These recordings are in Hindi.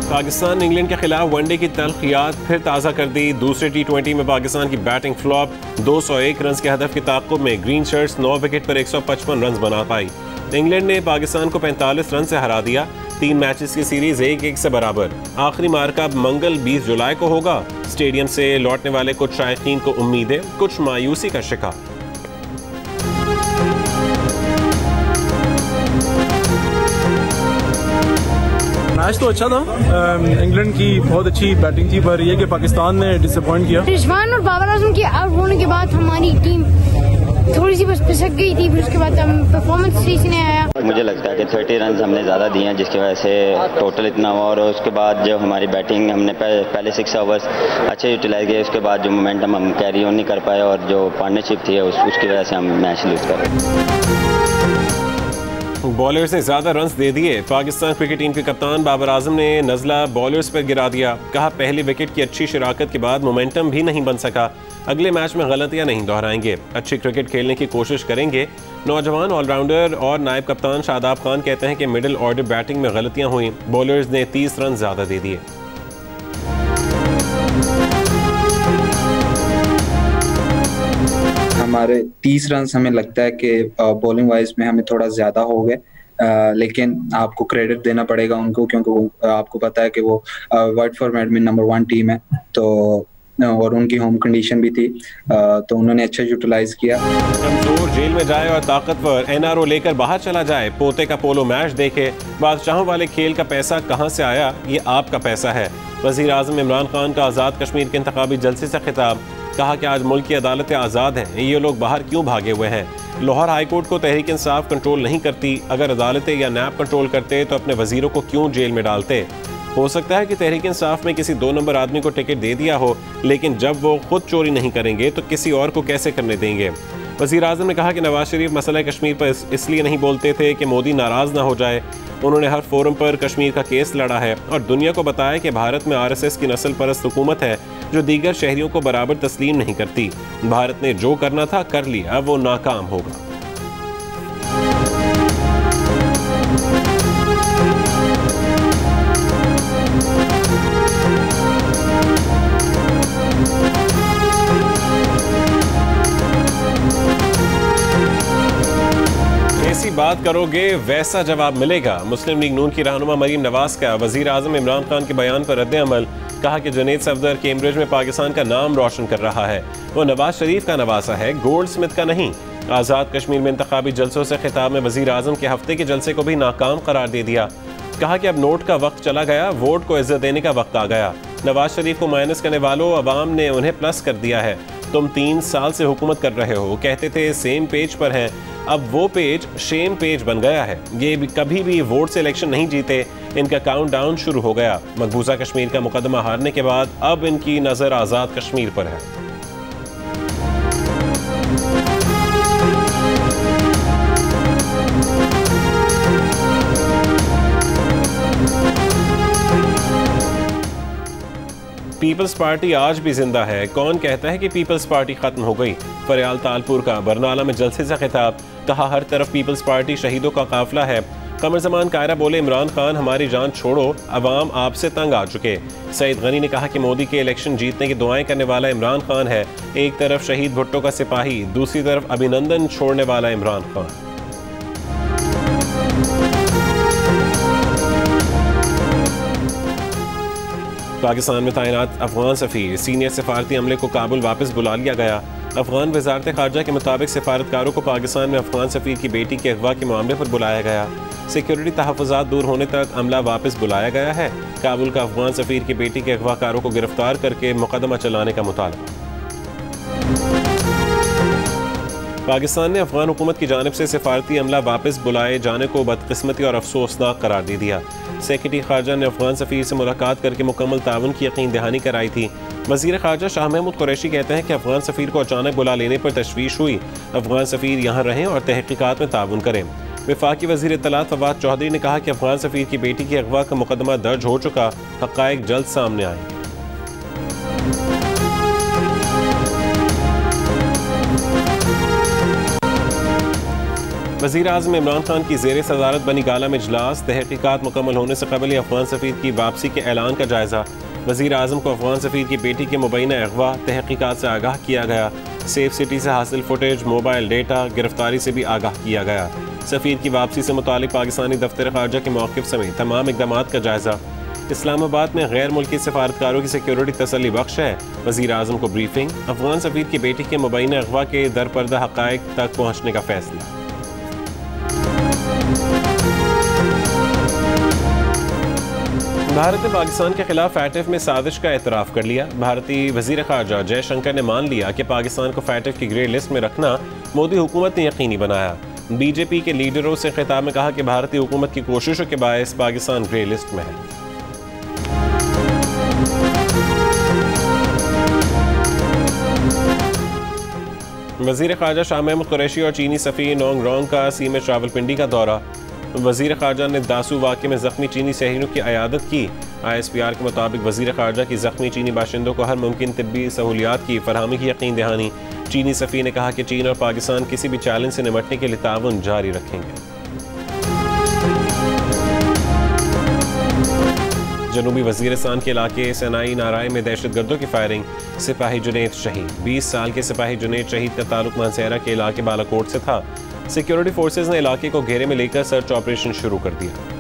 पाकिस्तान ने इंग्लैंड के खिलाफ वनडे की तल्खियात फिर ताज़ा कर दी। दूसरे T20 में पाकिस्तान की बैटिंग फ्लॉप। 201 रन के हदफ के ताक़ुब में ग्रीन शर्ट्स 9 विकेट पर 155 रन बना पाई। इंग्लैंड ने पाकिस्तान को 45 रन से हरा दिया। 3 मैचेस की सीरीज 1-1 से बराबर। आखिरी मार्का मंगल 20 जुलाई को होगा। स्टेडियम से लौटने वाले कुछ शायकीन को उम्मीदें, कुछ मायूसी का शिकार। मैच तो अच्छा था, इंग्लैंड की बहुत अच्छी बैटिंग थी, पर यह कि पाकिस्तान ने डिसअपॉइंट किया। रिजवान और बाबर आजम के आउट होने के बाद हमारी टीम थोड़ी सी बस पिसक गई थी, फिर उसके बाद परफॉर्मेंस सही से नहीं आया। मुझे लगता है कि 30 रन हमने ज़्यादा दिए हैं, जिसकी वजह से टोटल इतना हुआ। और उसके बाद जो हमारी बैटिंग हमने पहले 6 ओवर्स अच्छे यूटिलाइज किए, उसके बाद जो मोमेंटम हम कैरी ऑन नहीं कर पाए और जो पार्टनरशिप थी उसकी वजह से हम मैच लूज कर रहे। बॉलर्स ने ज्यादा रन्स दे दिए। पाकिस्तान क्रिकेट टीम के कप्तान बाबर आजम ने नजला बॉलर्स पर गिरा दिया। कहा पहली विकेट की अच्छी शिराकत के बाद मोमेंटम भी नहीं बन सका। अगले मैच में गलतियां नहीं दोहराएंगे, अच्छी क्रिकेट खेलने की कोशिश करेंगे। नौजवान ऑलराउंडर और नायब कप्तान शादाब खान कहते हैं कि मिडिल ऑर्डर बैटिंग में गलतियां हुई। बॉलर्स ने 30 रन ज्यादा दे दिए। हमारे 30 रन हमें लगता है कि बॉलिंग वाइज में हमें थोड़ा ज्यादा हो गए, लेकिन आपको क्रेडिट देना पड़ेगा उनको, क्योंकि आपको पता है कि वो वर्ल्ड फॉर्मेट में नंबर 1 टीम है, तो और उनकी होम कंडीशन भी थी, तो उन्होंने अच्छा यूटिलाइज किया। कमजोर जेल में जाए और ताकतवर NRO लेकर बाहर चला जाए, पोते का पोलो मैच देखे। बादशाहों वाले खेल का पैसा कहां से आया, ये आपका पैसा है। वजीर आजम इमरान खान का आज़ाद कश्मीर के इंतखाबी जलसे से खिताब। कहा कि आज मुल्क की अदालतें आज़ाद हैं, ये लोग बाहर क्यों भागे हुए हैं। लाहौर हाईकोर्ट को तहरीक इंसाफ कंट्रोल नहीं करती, अगर अदालतें या नैब कंट्रोल करते तो अपने वजीरों को क्यों जेल में डालते। हो सकता है कि तहरीक इंसाफ में किसी 2 नंबर आदमी को टिकट दे दिया हो, लेकिन जब वो खुद चोरी नहीं करेंगे तो किसी और को कैसे करने देंगे। वज़ीर आज़म ने कहा कि नवाज शरीफ मसला कश्मीर पर इसलिए नहीं बोलते थे कि मोदी नाराज़ ना हो जाए। उन्होंने हर फोरम पर कश्मीर का केस लड़ा है और दुनिया को बताया कि भारत में RSS की नस्ल परस्त हुकूमत है जो दीगर शहरियों को बराबर तस्लीम नहीं करती। भारत ने जो करना था कर लिया, अब वो नाकाम होगा। ऐसी बात करोगे वैसा जवाब मिलेगा। मुस्लिम लीग नून की रहनुमा मरीम नवाज का वजीर आजम इमरान खान के बयान पर रद्द अमल। कहा कि जुनैद सफदर कैम्ब्रिज में पाकिस्तान का नाम रोशन कर रहा है, वो नवाज शरीफ का नवासा है, गोल्ड स्मिथ का नहीं। आज़ाद कश्मीर में इंतखाबी जलसों से खिताब में वजीर आजम के हफ्ते के जलसे को भी नाकाम करार दे दिया। कहा कि अब नोट का वक्त चला गया, वोट को इज्जत देने का वक्त आ गया। नवाज शरीफ को माइनस करने वालों, अवाम ने उन्हें प्लस कर दिया है। तुम 3 साल से हुकूमत कर रहे हो, कहते थे सेम पेज पर हैं, अब वो पेज शेम पेज बन गया है। ये कभी भी वोट से इलेक्शन नहीं जीते, इनका काउंटडाउन शुरू हो गया। मकबूजा कश्मीर का मुकदमा हारने के बाद अब इनकी नज़र आज़ाद कश्मीर पर है। पीपल्स पार्टी आज भी जिंदा है। कौन कहता है कि पीपल्स पार्टी खत्म हो गई। फरियाल तालपुर का बरनाला में जलसे से खिताब। कहा हर तरफ पीपल्स पार्टी शहीदों का काफिला है। कमर जमान कायरा बोले इमरान खान हमारी जान छोड़ो, अवाम आपसे तंग आ चुके। सईद गनी ने कहा कि मोदी के इलेक्शन जीतने की दुआएं करने वाला इमरान खान है। एक तरफ शहीद भुट्टो का सिपाही, दूसरी तरफ अभिनंदन छोड़ने वाला इमरान खान। पाकिस्तान में तैनात अफगान सफ़ीर, सीनियर सिफारती अमले को काबुल वापस बुला लिया गया। अफगान वजारत खारजा के मुताबिक सिफारतकारों को पाकिस्तान में अफगान सफ़ीर की बेटी के अगवा के मामले पर बुलाया गया। सिक्योरिटी तहफ़्फ़ुज़ात दूर होने तक अमला वापस बुलाया गया है। काबुल का अफगान सफ़ीर की बेटी के अगवाकारों को गिरफ्तार करके मुकदमा चलाने का मुतालबा। पाकिस्तान ने अफगान हुकूमत की जानिब से सिफारती अमला वापस बुलाए जाने को बदकिस्मती और अफसोसनाक करार दे दिया। सेक्रेटरी खारजा ने अफगान सफ़ीर से मुलाकात करके मुकम्मल ताउन की यकीन दहानी कराई थी। वज़ीर खारजा शाह महमूद कुरैशी कहते हैं कि अफगान सफ़ीर को अचानक बुला लेने पर तशवीश हुई। अफगान सफ़ीर यहाँ रहें और तहक़ीक़ात में ताउन करें। वफाकी वज़ीर इत्तलात फवाद चौधरी ने कहा कि अफगान सफ़ीर की बेटी की अगवा का मुकदमा दर्ज हो चुका, हक़ाइक़ जल्द सामने आएंगे। वज़ीर आज़म इमरान खान की ज़ेर सदारत बनी गाला में इजलास, तहक़ीक़ात मुकम्मल होने से कबल अफ़गान सफ़ीर की वापसी के ऐलान का जायज़ा। वज़ीर आज़म को अफ़गान सफ़ीर की बेटी के मुबैना अगवा, तहक़ीक़ात से आगाह किया गया। सेफ सिटी से हासिल फुटेज, मोबाइल डेटा, गिरफ्तारी से भी आगाह किया गया। सफ़ीर की वापसी से मुतालिक पाकिस्तानी दफ्तर ख़ारजा के मौक़िफ़ समेत तमाम इक़दामात का जायज़ा। इस्लामाबाद में गैर मुल्की सफारतकारों की सिक्योरिटी तसल्ली बख्श है, वज़ीर आज़म को ब्रीफिंग। अफ़गान सफ़ीर की बेटी के मुबैना अगवा के दरपर्दा हक़ाइक़ तक पहुँचने का फ़ैसला। भारत ने पाकिस्तान के खिलाफ फैटिफ में साजिश का एतराफ़ कर लिया। भारतीय वज़ीर ख़ारजा जयशंकर ने मान लिया कि पाकिस्तान को फैटिफ की ग्रे लिस्ट में रखना मोदी हुकूमत ने यकीनी बनाया। बीजेपी के लीडरों से खिताब में कहा कि भारतीय हुकूमत की कोशिशों के बायस पाकिस्तान ग्रे लिस्ट में है। वज़ीर ख़ारजा शाह महमूद कुरैशी और चीनी सफ़ीर नोंग रोंग का सीमेट रावलपिंडी का दौरा। वज़ीर ख़ारजा ने दासू वाक़े में ज़ख्मी चीनी शहरियों की अयादत की। ISPR के मुताबिक वज़ीर ख़ारजा की ज़ख्मी चीनी बाशिंदों को हर मुमकिन तिब्बी सहूलियात की फरहमी की यकीन दहानी। चीनी सफ़ीर ने कहा कि चीन और पाकिस्तान किसी भी चैलेंज से निपटने के लिए ताउन जारी रखेंगे। जनूबी वज़ीरिस्तान के इलाके सनाई नाराय में दहशतगर्दों की फायरिंग, सिपाही जुनैद शहीद। 20 साल के सिपाही जुनैद शहीद का ताल्लुक मानसेरा के इलाके बालाकोट से था। सिक्योरिटी फोर्सेज ने इलाके को घेरे में लेकर सर्च ऑपरेशन शुरू कर दिया।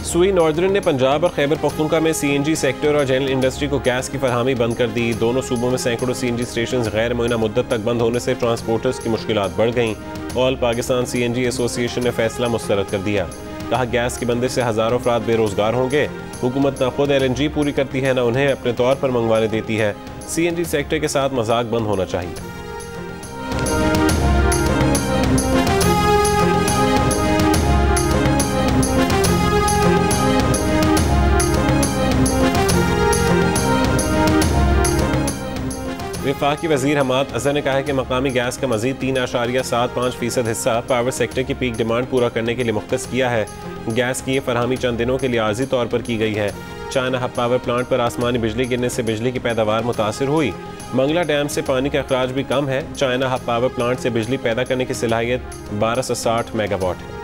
सुई नॉर्दर्न ने पंजाब और खैबर पख्तूनख्वा में CNG सेक्टर और जनरल इंडस्ट्री को गैस की फरहमी बंद कर दी। दोनों सूबों में सैकड़ों CNG स्टेशन गैर मुअय्यना मुद्दत तक बंद होने से ट्रांसपोर्टर्स की मुश्किलात बढ़ गईं। ऑल पाकिस्तान CNG एसोसिएशन ने फैसला मुस्तरद कर दिया। कहा गैस की बंदिश से हज़ारों अफराद बेरोजगार होंगे। हुकूमत न खुद LNG पूरी करती है, न उन्हें अपने तौर पर मंगवाने देती है। CNG सेक्टर के साथ मजाक बंद होना चाहिए। वफाकी वज़ीर हमाद अज़हर ने कहा है कि मकामी गैस का मज़ीद 3.75% हिस्सा पावर सेक्टर की पीक डिमांड पूरा करने के लिए मुख्तस किया है। गैस की ये फरहमी चंद दिनों के लिए आर्जी तौर पर की गई है। चाइना हब पावर प्लांट पर आसमानी बिजली गिरने से बिजली की पैदावार मुतासिर हुई। मंगला डैम से पानी का अखराज भी कम है। चाइना हब पावर प्लांट से बिजली पैदा करने की सलाहियत 1260 मेगावाट है।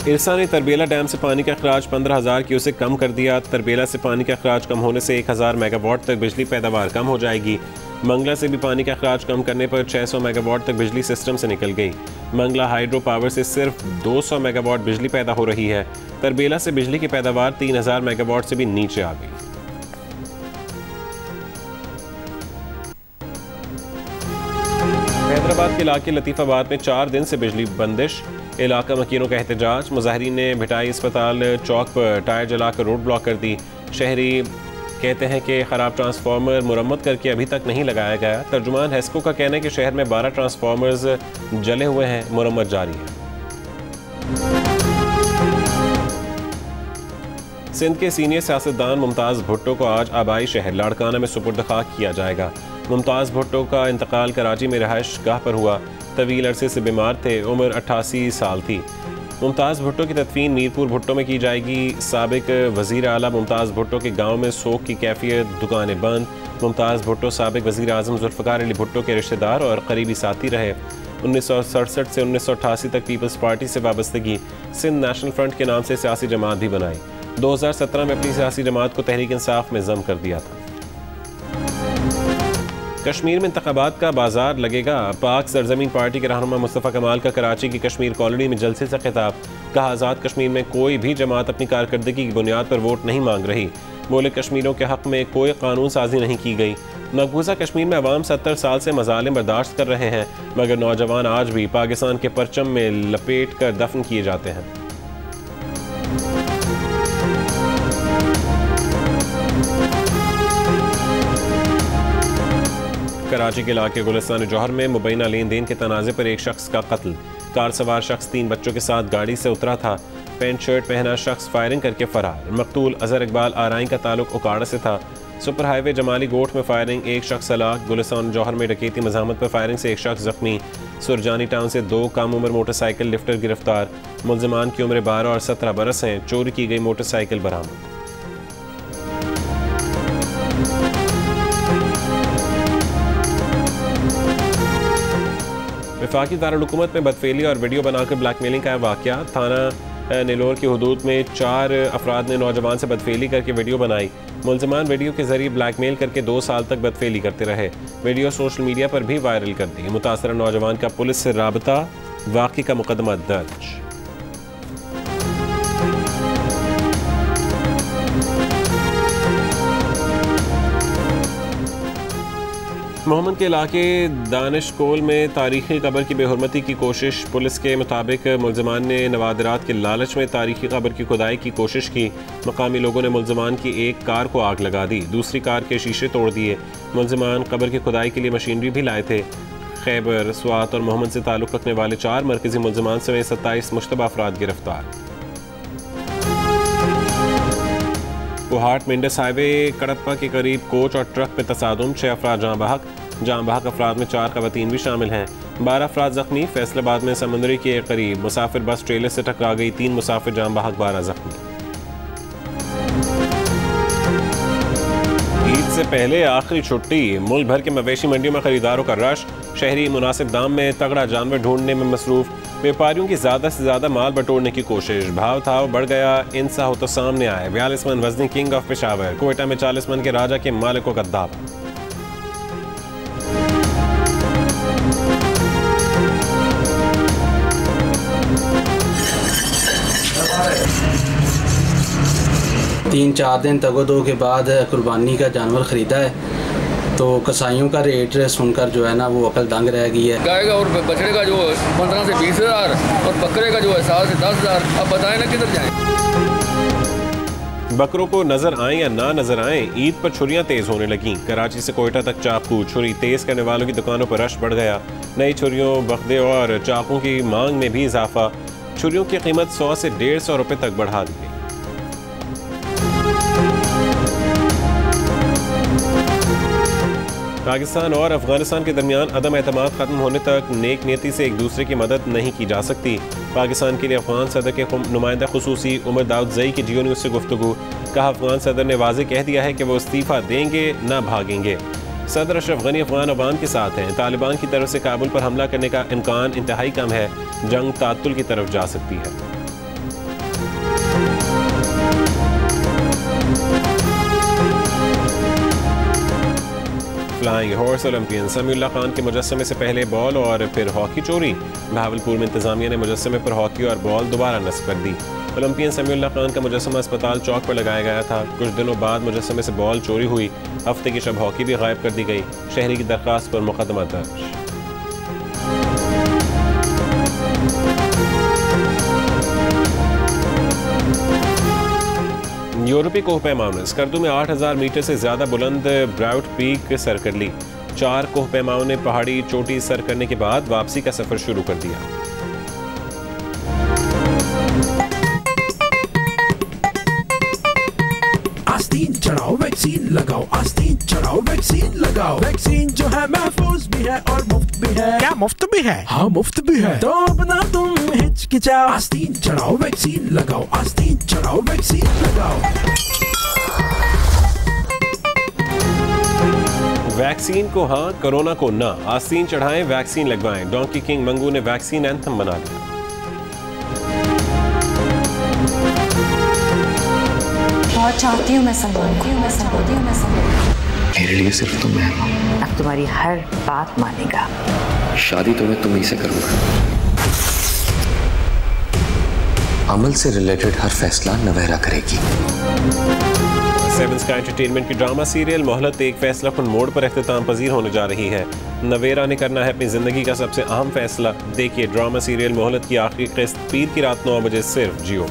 इरसा ने तरबेला डैम से पानी का अखराज 15,000 क्यूसेक कम कर दिया। तरबेला से पानी का अखराज कम होने से 1000 मेगावाट तक बिजली पैदावार कम हो जाएगी। मंगला से भी पानी का अखराज कम करने पर 600 मेगावाट तक बिजली सिस्टम से निकल गई। मंगला हाइड्रो पावर से सिर्फ 200 मेगावाट बिजली पैदा हो रही है। तरबेला से बिजली की पैदावार 3000 मेगावाट से भी नीचे आ गई। हैदराबाद के इलाके लतीफ़ाबाद में 4 दिन से बिजली बंदिश। इलाका मकीनों का एहतजाज। मुजाहिरीन ने भिटाई अस्पताल चौक पर टायर जलाकर रोड ब्लॉक कर दी। शहरी कहते हैं कि ख़राब ट्रांसफार्मर मुरम्मत करके अभी तक नहीं लगाया गया। तर्जुमान हेस्को का कहना है कि शहर में 12 ट्रांसफार्मर्स जले हुए हैं, मुरम्मत जारी है। सिंध के सीनियर सियासतदान मुमताज़ भुट्टो को आज आबाई शहर लाड़काना में सुपुर्द खाक किया जाएगा। मुमताज़ भुट्टो का इंतकाल कराची में रहायश गाह पर हुआ। तवील अरसे से बीमार थे, उम्र 88 साल थी। मुमताज़ भुट्टो की तदफीन मीरपुर भुट्टो में की जाएगी। साबिक वज़ीर आला मुमताज़ भुट्टो के गांव में सोग की कैफियत, दुकानें बंद। मुमताज़ भुट्टो साबिक वज़ीर आज़म जुल्फ़िकार अली भुट्टो के रिश्तेदार और करीबी साथी रहे। 1967 से 1988 तक पीपल्स पार्टी से वाबस्तगी। सिंध नेशनल फ्रंट के नाम से सियासी जमात भी बनाई। 2017 में अपनी सियासी जमात को तहरीक इंसाफ में ज़म कर दिया था। कश्मीर में इंतखाबात का बाजार लगेगा। पाक सरजमीन पार्टी के रहनुमा मुस्तफ़ा कमाल का कराची की कश्मीर कॉलोनी में जलसे से खिताब। कहा आज़ाद कश्मीर में कोई भी जमात अपनी कारकर्दगी की बुनियाद पर वोट नहीं मांग रही। बोले कश्मीरियों के हक़ में कोई कानून साजी नहीं की गई। मकबूजा कश्मीर में अवाम 70 साल से मजालिम बर्दाश्त कर रहे हैं, मगर नौजवान आज भी पाकिस्तान के परचम में लपेट कर दफन किए जाते हैं। कराची के इलाके गुलिस्तान जौहर में मुबैना लेन देन के तनाज़े पर एक शख्स का कत्ल। कार सवार शख्स 3 बच्चों के साथ गाड़ी से उतरा था। पैंट शर्ट पहना शख्स फायरिंग करके फरार। मकतूल अजहर इकबाल आराइन का ताल्लुक उकाड़ा से था। सुपर हाईवे जमाली गोट में फायरिंग, एक शख्स हलाक। गुलिस्तान जौहर में डकैती मज़ामत पर फायरिंग से एक शख्स जख्मी। सुरजानी टाउन से 2 कम उम्र मोटरसाइकिल लिफ्टर गिरफ्तार। मुल्ज़िमान की उम्र 12 और 17 बरस हैं। चोरी की गई मोटरसाइकिल बरामद। वफाकी दारुल-हुकूमत में बदफेली और वीडियो बनाकर ब्लैकमेलिंग का वाक़या। थाना नेलोर की हुदूद में 4 अफराद ने नौजवान से बदफेली करके वीडियो बनाई। मुल्ज़िमान वीडियो के जरिए ब्लैकमेल करके 2 साल तक बदफेली करते रहे। वीडियो सोशल मीडिया पर भी वायरल कर दी। मुतासरा नौजवान का पुलिस से राबता, वाक़ई का मुकदमा दर्ज। मोहम्मद के इलाके दानिश कोल में तारीखी कब्र की बेहुरमती की कोशिश। पुलिस के मुताबिक मुल्ज़िमान ने नवादरात के लालच में तारीखी कब्र की खुदाई की कोशिश की। मकामी लोगों ने मुल्ज़िमान की एक कार को आग लगा दी, दूसरी कार के शीशे तोड़ दिए। मुल्ज़िमान कब्र की खुदाई के लिए मशीनरी भी लाए थे। खैबर, स्वात और मोहम्मद से ताल्लुक़ रखने वाले 4 मरकज़ी मुल्ज़िमान समेत 27 मुश्तबा अफराद गिरफ्तार। कोहाट मेंढस हाईवे कड़प्पा के करीब कोच और ट्रक में तसादुम, 6 अफराद जाँ बहक अफराद में 4 ख़वातीन भी शामिल हैं। 12 अफराद जख्मी। फैसलाबाद में समुंदरी के करीब मुसाफिर बस ट्रेलर से टकरा गई, 3 मुसाफिर जाँ बहक, 12 जख्मी। ईद से पहले आखिरी छुट्टी, मुल्क भर के मवेशी मंडियों में खरीदारों का रश। शहरी मुनासिब दाम में तगड़ा जानवर ढूंढने में मसरूफ। व्यापारियों की ज़्यादा से ज़्यादा माल बटोरने की कोशिश। भाव थाव बढ़ गया, इंसा हो तो सामने आए। 42 मन वजनी किंग ऑफ पेशावर। कोयटा में 40 मन के राजा के मालिकों का दावा। तीन 4 दिन तगोदो के बाद कुर्बानी का जानवर ख़रीदा है, तो कसाईयों का रेट सुनकर जो है ना वो अकल दंग रह गई है। गाय का और बछड़े का जो 15 से 20 हज़ार और बकरे का जो है 7 से 10 हज़ार। अब बताएं ना किधर जाएं। बकरों को नजर आए या ना नजर आए, ईद पर छुरियां तेज होने लगीं। कराची से कोयटा तक चाकू छुरी तेज करने वालों की दुकानों पर रश बढ़ गया। नई छुरियों, बख्दे और चाकू की मांग में भी इजाफा। छुरियों की कीमत 100 से 150 रुपये तक बढ़ा दी गई। पाकिस्तान और अफगानिस्तान के दरमियान अदम एतमाद खत्म होने तक नेक नीयती से एक दूसरे की मदद नहीं की जा सकती। पाकिस्तान के लिए अफगान सदर के नुमाइंदा खुसूसी उमर दाऊद ज़ई की जियो न्यूज़ से गुफ्तगू। कहा, अफगान सदर ने वाज़े कह दिया है कि वो इस्तीफ़ा देंगे, ना भागेंगे। सदर अशरफ गनी अफगान अवाम के साथ हैं। तालिबान की तरफ से काबुल पर हमला करने का इम्कान इंतहाई कम है। जंग तातुल की तरफ जा सकती है। Flying horse Olympian Samiullah Khan के मुजस्समे से पहले बॉल और फिर हॉकी चोरी। भावलपुर में इंतजामिया ने मुजस्समे पर हॉकी और बॉल दोबारा नस्ब कर दी। ओलंपियन समीउल्लाह खान का मुजस्समा अस्पताल चौक पर लगाया गया था। कुछ दिनों बाद मुजस्समे से बॉल चोरी हुई। हफ्ते की शब हॉकी भी गायब कर दी गई। शहरी की दरख्वास्त पर मुकदमा दर्ज। यूरोपीय कोहपैमाओं ने स्कर्दू में 8000 मीटर से ज्यादा बुलंद ब्राउट पीक सर कर ली। 4 कोहपैमाओं ने पहाड़ी चोटी सर करने के बाद वापसी का सफर शुरू कर दिया। आस्तीन चढ़ाओ वैक्सीन लगाओ, आस्तीन चढ़ाओ वैक्सीन लगाओ। वैक्सीन जो है महफूज भी है और मुफ्त भी है। क्या मुफ्त भी है? हाँ मुफ्त भी है। तो अपना तुम हिचकिचाओ, आस्तीन चढ़ाओ वैक्सीन लगाओ, आस्तीन चढ़ाओ वैक्सीन लगाओ। वैक्सीन को हाँ, कोरोना को ना। आस्तीन चढ़ाएं, वैक्सीन लगवाएं। डोंकी किंग मंगू ने वैक्सीन एंथम बना लिया। बहुत चाहती हूँ मैं सलमान को, मेरे लिए सिर्फ तुम है। अब तुम्हारी हर बात मानेगा। शादी तो मैं तुम्हीं से करूंगा। अमल से रिलेटेड हर फैसला नवेरा करेगी। 7 स्काई एंटरटेनमेंट की ड्रामा सीरियल मोहलत एक फैसला कुन मोड़ पर इख्तिताम पजीर होने जा रही है। नवेरा ने करना है अपनी जिंदगी का सबसे अहम फैसला। देखिए ड्रामा सीरियल मोहलत की आखिरी किस्त पीर की रात 9 बजे सिर्फ जियो।